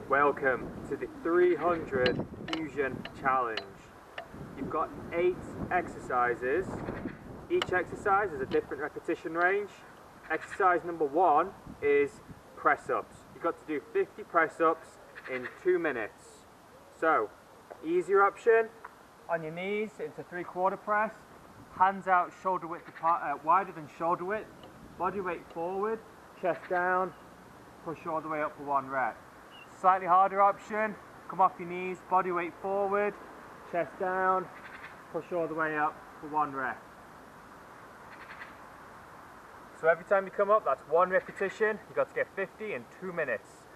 Welcome to the 300 Fusion Challenge. You've got 8 exercises. Each exercise is a different repetition range. Exercise number 1 is press-ups. You've got to do 50 press-ups in 2 minutes. So, easier option, on your knees into 3/4 press, hands out shoulder width apart, wider than shoulder width, body weight forward, chest down, push all the way up for 1 rep. Slightly harder option, come off your knees, body weight forward, chest down, push all the way up for 1 rep. So every time you come up, that's 1 repetition. You've got to get 50 in 2 minutes.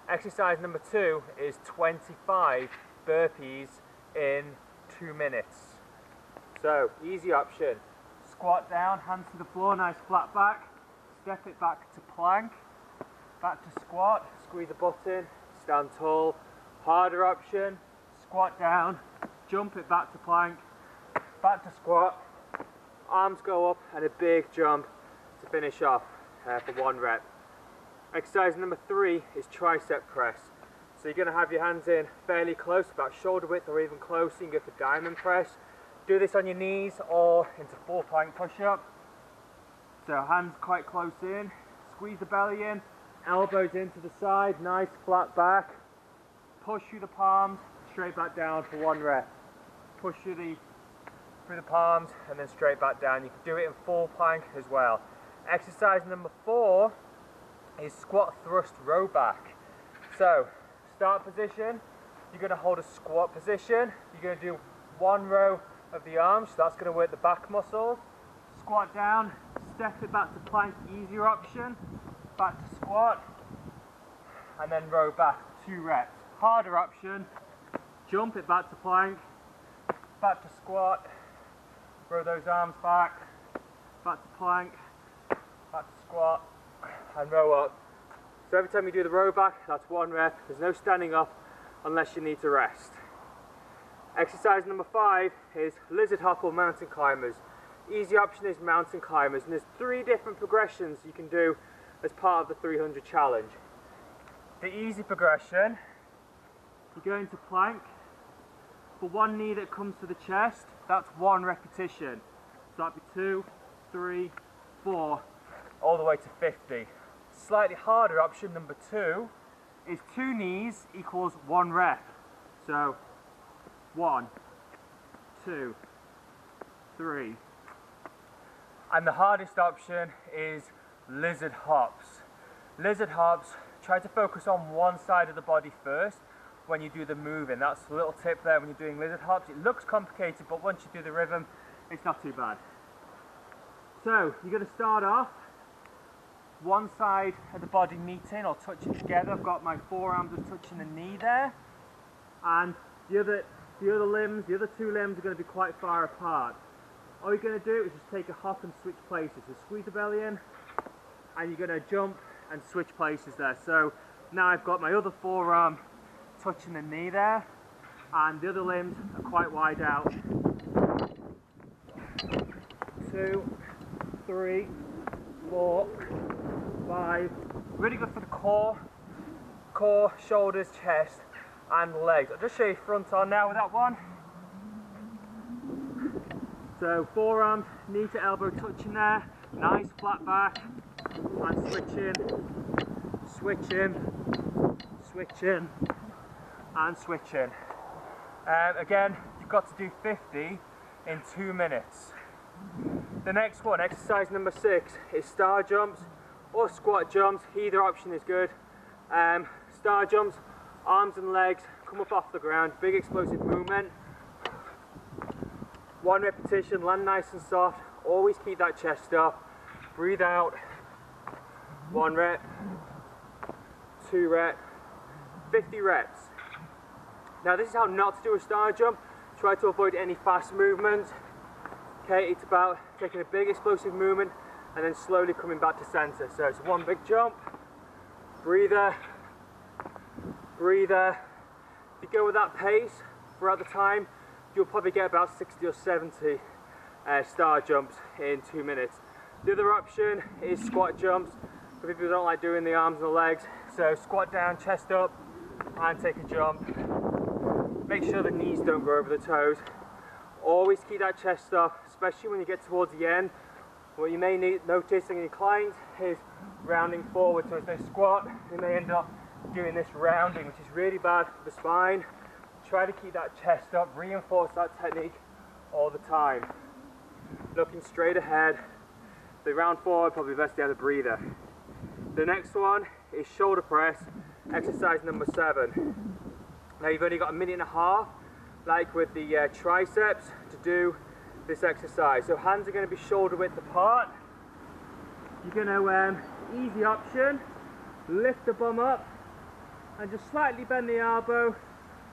Exercise number 2 is 25 burpees in 2 minutes. So, easy option. Squat down, hands to the floor, nice flat back. Step it back to plank. Back to squat, squeeze the butt in, stand tall. Harder option, squat down, jump it back to plank, back to squat. Arms go up and a big jump to finish off for 1 rep. Exercise number 3 is tricep press. So you're going to have your hands in fairly close, about shoulder width or even closer. You can go for diamond press. Do this on your knees or into full plank push-up. So hands quite close in, squeeze the belly in, elbows into the side, nice flat back. Push through the palms, straight back down for 1 rep. Push through the palms and then straight back down. You can do it in full plank as well. Exercise number 4 is squat thrust row back. So start position, you're going to hold a squat position. You're going to do 1 row of the arms, so that's going to work the back muscles. Squat down, step it back to plank, easier option. Back to squat, and then row back, 2 reps. Harder option, jump it back to plank, back to squat, row those arms back to plank, back to squat, and row up. So every time you do the row back, that's 1 rep. There's no standing up unless you need to rest. Exercise number 5 is lizard hop or mountain climbers. Easy option is mountain climbers, and there's 3 different progressions you can do as part of the 300 challenge. The easy progression, you go into plank. For 1 knee that comes to the chest, that's 1 repetition. So that'd be 2, 3, 4, all the way to 50. Slightly harder option, number 2, is 2 knees equals 1 rep. So 1, 2, 3. And the hardest option is lizard hops. Lizard hops, try to focus on 1 side of the body first when you do the moving. That's a little tip there when you're doing lizard hops. It looks complicated, but once you do the rhythm, it's not too bad. So you're going to start off 1 side of the body meeting or touching together. I've got my forearms just touching the knee there, and the other 2 limbs are going to be quite far apart. All you're going to do is just take a hop and switch places. So squeeze the belly in, and you're going to jump and switch places there. So now I've got my other forearm touching the knee there, and the other limbs are quite wide out. 2, 3, 4, 5. Really good for the core, shoulders, chest, and legs. I'll just show you front on now with that one. So forearm, knee to elbow touching there, nice flat back, and switching, and switching. Again, you've got to do 50 in 2 minutes. The next one, exercise number 6, is star jumps or squat jumps. Either option is good. Star jumps, arms and legs come up off the ground, big explosive movement. 1 repetition, land nice and soft, always keep that chest up, breathe out, 1 rep, 2 rep, 50 reps. Now this is how not to do a star jump. Try to avoid any fast movement. Okay, it's about taking a big explosive movement and then slowly coming back to center. So it's 1 big jump, breather. If you go with that pace throughout the time, you'll probably get about 60 or 70 star jumps in 2 minutes. The other option is squat jumps for people who don't like doing the arms and the legs. So squat down, chest up, and take a jump. Make sure the knees don't go over the toes. Always keep that chest up, especially when you get towards the end. What you may notice in your clients is rounding forward, so as they squat, they may end up doing this rounding, which is really bad for the spine. Try to keep that chest up, reinforce that technique all the time. Looking straight ahead. They round forward, probably best to have a breather. The next one is shoulder press, exercise number 7. Now you've only got a minute and a half, like with the triceps, to do this exercise. So hands are going to be shoulder width apart. You're going to, easy option, lift the bum up and just slightly bend the elbow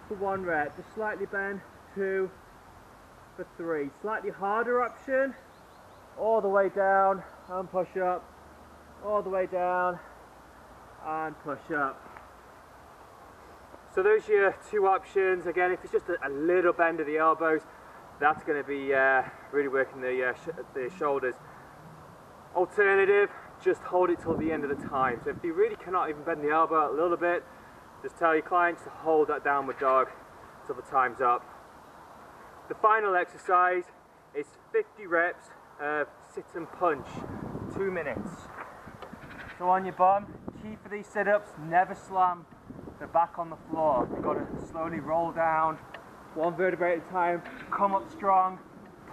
for 1 rep. Just slightly bend, 2 for 3. Slightly harder option, all the way down and push up, all the way down and push up. So those are your 2 options. Again, if it's just a little bend of the elbows, that's going to be really working the shoulders. Alternative, just hold it till the end of the time. So if you really cannot even bend the elbow a little bit, just tell your clients to hold that downward dog till the time's up. The final exercise is 50 reps of sit and punch, 2 minutes. So on your bum, key for these sit-ups, never slam the back on the floor. You've got to slowly roll down, 1 vertebrae at a time, come up strong,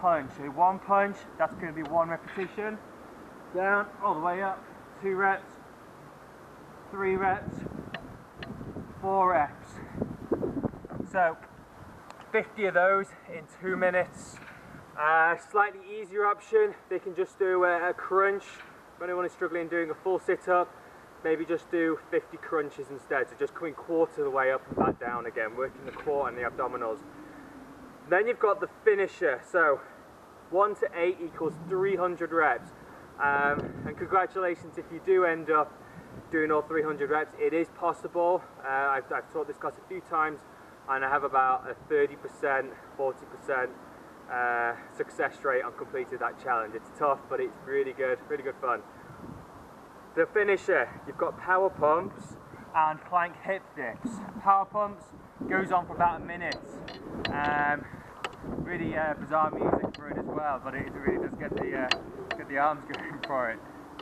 punch. So 1 punch, that's going to be 1 repetition. Down, all the way up, 2 reps, 3 reps, 4 reps. So 50 of those in 2 minutes. Slightly easier option, they can just do a crunch. If anyone is struggling doing a full sit-up, maybe just do 50 crunches instead. So just coming quarter of the way up and back down again, working the core and the abdominals. Then you've got the finisher. So 1 to 8 equals 300 reps. And congratulations if you do end up doing all 300 reps. It is possible. I've taught this class a few times and I have about a 30%, 40% success rate on completing that challenge. It's tough, but it's really good fun. The finisher, you've got power pumps and plank hip dips. Power pumps goes on for about a minute. Really bizarre music for it as well, but it really does get the arms going for it.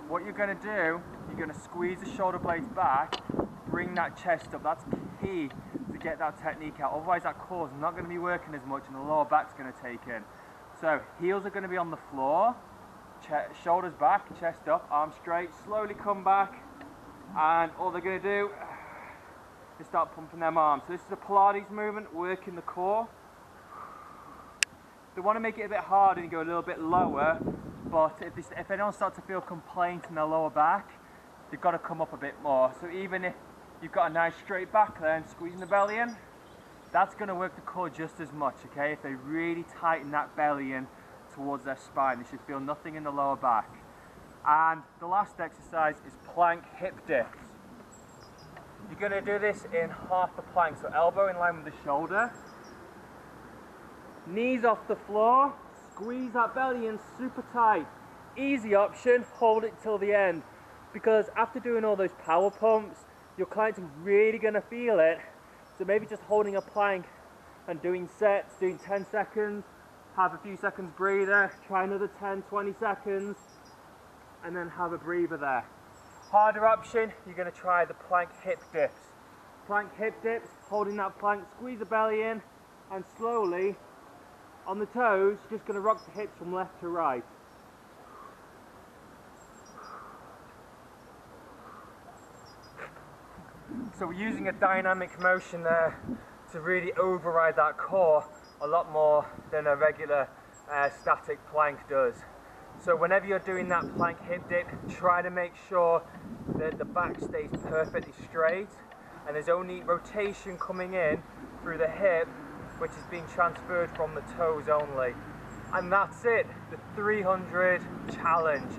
What you're going to do, you're going to squeeze the shoulder blades back, bring that chest up. That's key to get that technique out. Otherwise that core is not going to be working as much and the lower back's going to take in. So heels are going to be on the floor, shoulders back, chest up, arms straight, slowly come back, and all they're going to do is start pumping them arms. So this is a Pilates movement, working the core. They want to make it a bit harder and go a little bit lower, but if they don't start to feel complaint in their lower back, they've got to come up a bit more. So even if you've got a nice straight back there and squeezing the belly in, that's going to work the core just as much, okay? If they really tighten that belly in towards their spine, they should feel nothing in the lower back. And the last exercise is plank hip dips. You're going to do this in half the plank, so elbow in line with the shoulder, knees off the floor, squeeze that belly in super tight. Easy option, hold it till the end, because after doing all those power pumps, your clients are really going to feel it. So maybe just holding a plank and doing sets, doing 10 seconds, have a few seconds breather, try another 10, 20 seconds, and then have a breather there. Harder option, you're going to try the plank hip dips. Plank hip dips, holding that plank, squeeze the belly in, and slowly, on the toes, just going to rock the hips from left to right. So we're using a dynamic motion there to really override that core a lot more than a regular static plank does. So whenever you're doing that plank hip dip, try to make sure that the back stays perfectly straight and there's only rotation coming in through the hip, which is being transferred from the toes only. And that's it, the 300 challenge.